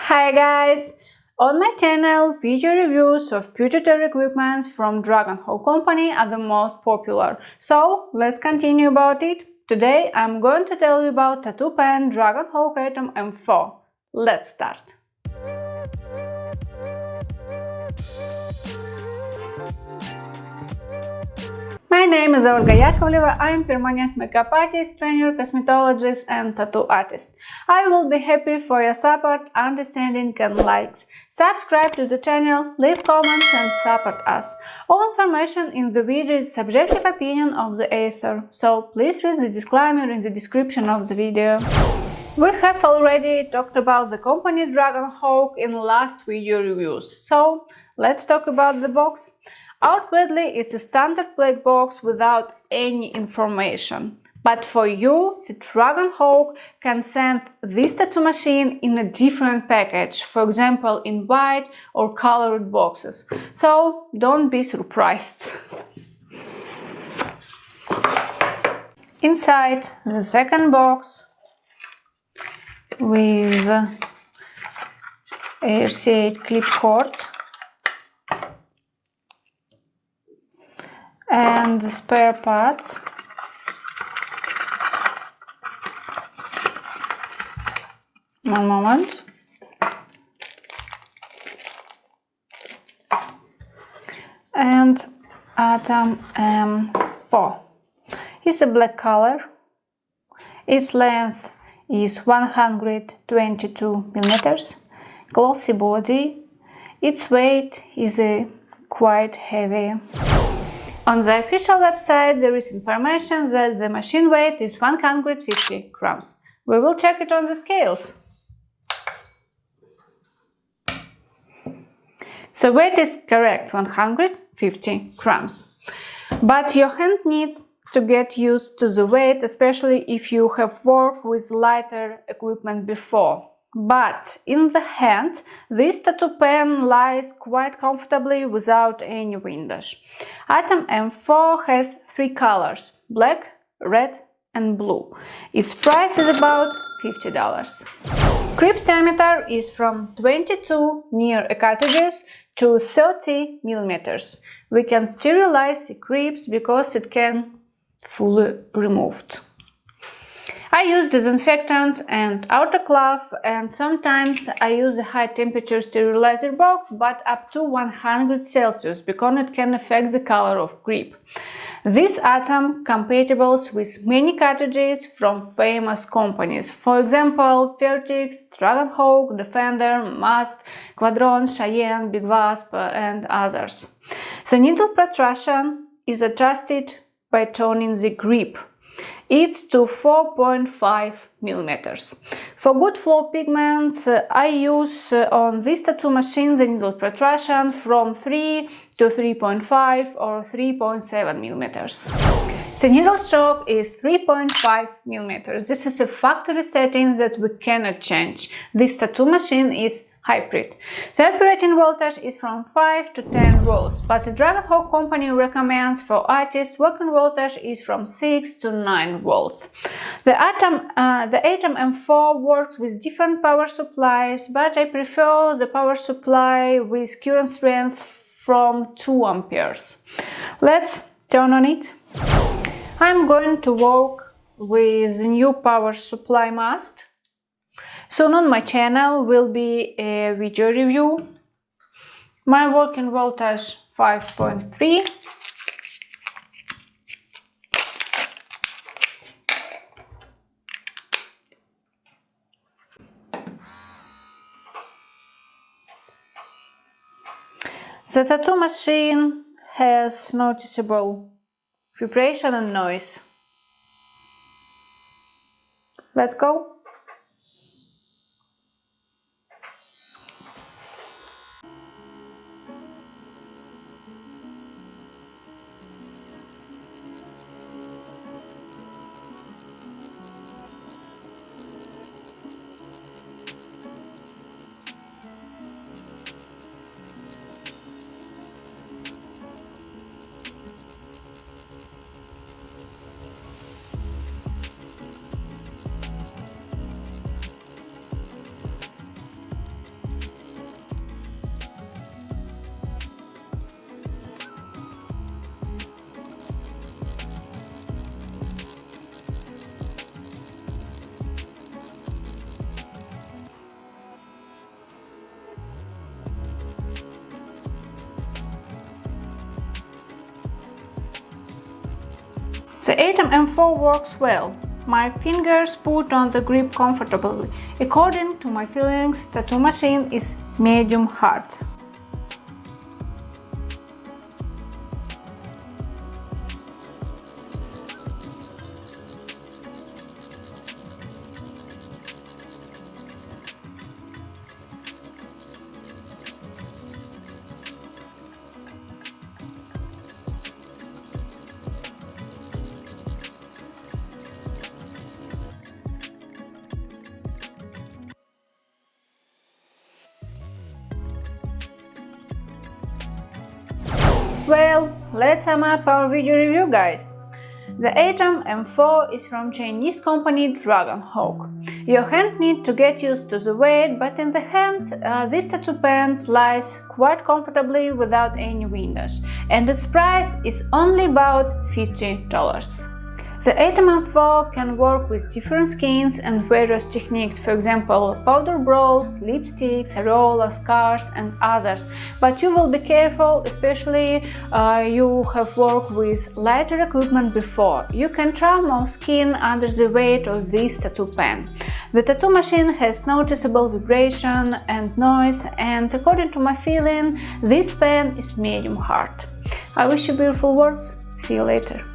Hi guys! On my channel, video reviews of budgetary equipment from Dragonhawk company are the most popular. So let's continue about it. Today I'm going to tell you about tattoo pen Dragonhawk Atom M4. Let's start. My name is Olga Yakovleva. I am permanent makeup artist, trainer, cosmetologist and tattoo artist. I will be happy for your support, understanding and likes. Subscribe to the channel, leave comments and support us. All information in the video is subjective opinion of the author, so please read the disclaimer in the description of the video. We have already talked about the company Dragonhawk in last video reviews, so let's talk about the box. Outwardly, it's a standard black box without any information. But for you, the Dragonhawk can send this tattoo machine in a different package, for example in white or colored boxes. So don't be surprised. Inside the second box with RC8 clip cord and the spare parts. One moment. And Atom M4. It's a black color. Its length is 122 millimeters. Glossy body. Its weight is quite heavy. On the official website there is information that the machine weight is 150 grams. We will check it on the scales. The weight is correct, 150 grams. But your hand needs to get used to the weight, especially if you have worked with lighter equipment before. But in the hand, this tattoo pen lies quite comfortably without any windage. Atom M4 has three colors: black, red and blue. Its price is about $50. Creep diameter is from 22 near cartridges to 30 millimeters. We can sterilize the creeps because it can fully removed. I use disinfectant and autoclave, and sometimes I use a high temperature sterilizer box, but up to 100 Celsius because it can affect the color of grip. This atom compatible with many cartridges from famous companies, for example Vertex, Dragonhawk, Defender, Must, Quadron, Cheyenne, Big Wasp and others. The needle protrusion is adjusted by turning the grip. It's to 4.5 millimeters. For good flow pigments, I use on this tattoo machine the needle protrusion from 3 to 3.5 or 3.7 millimeters. The needle stroke is 3.5 millimeters. This is a factory setting that we cannot change. This tattoo machine is hybrid. The operating voltage is from 5 to 10 volts, but the Dragonhawk company recommends for artists working voltage is from 6 to 9 volts. The Atom M4 works with different power supplies, but I prefer the power supply with current strength from 2 amperes. Let's turn on it. I'm going to work with the new power supply Must. Soon on my channel will be a video review. My working voltage 5.3. The tattoo machine has noticeable vibration and noise. Let's go. The item M4 works well. My fingers put on the grip comfortably. According to my feelings, tattoo machine is medium hard. Well, let's sum up our video review, guys. The item M4 is from Chinese company Dragonhawk. Your hand needs to get used to the weight, but in the hand, this tattoo pen lies quite comfortably without any windows, and its price is only about $50. The item M4 can work with different skins and various techniques, for example, powder brows, lipsticks, roller scars and others, but you will be careful, especially you have worked with lighter equipment before. You can try more skin under the weight of this tattoo pen. The tattoo machine has noticeable vibration and noise, and according to my feeling, this pen is medium hard. I wish you beautiful works. See you later.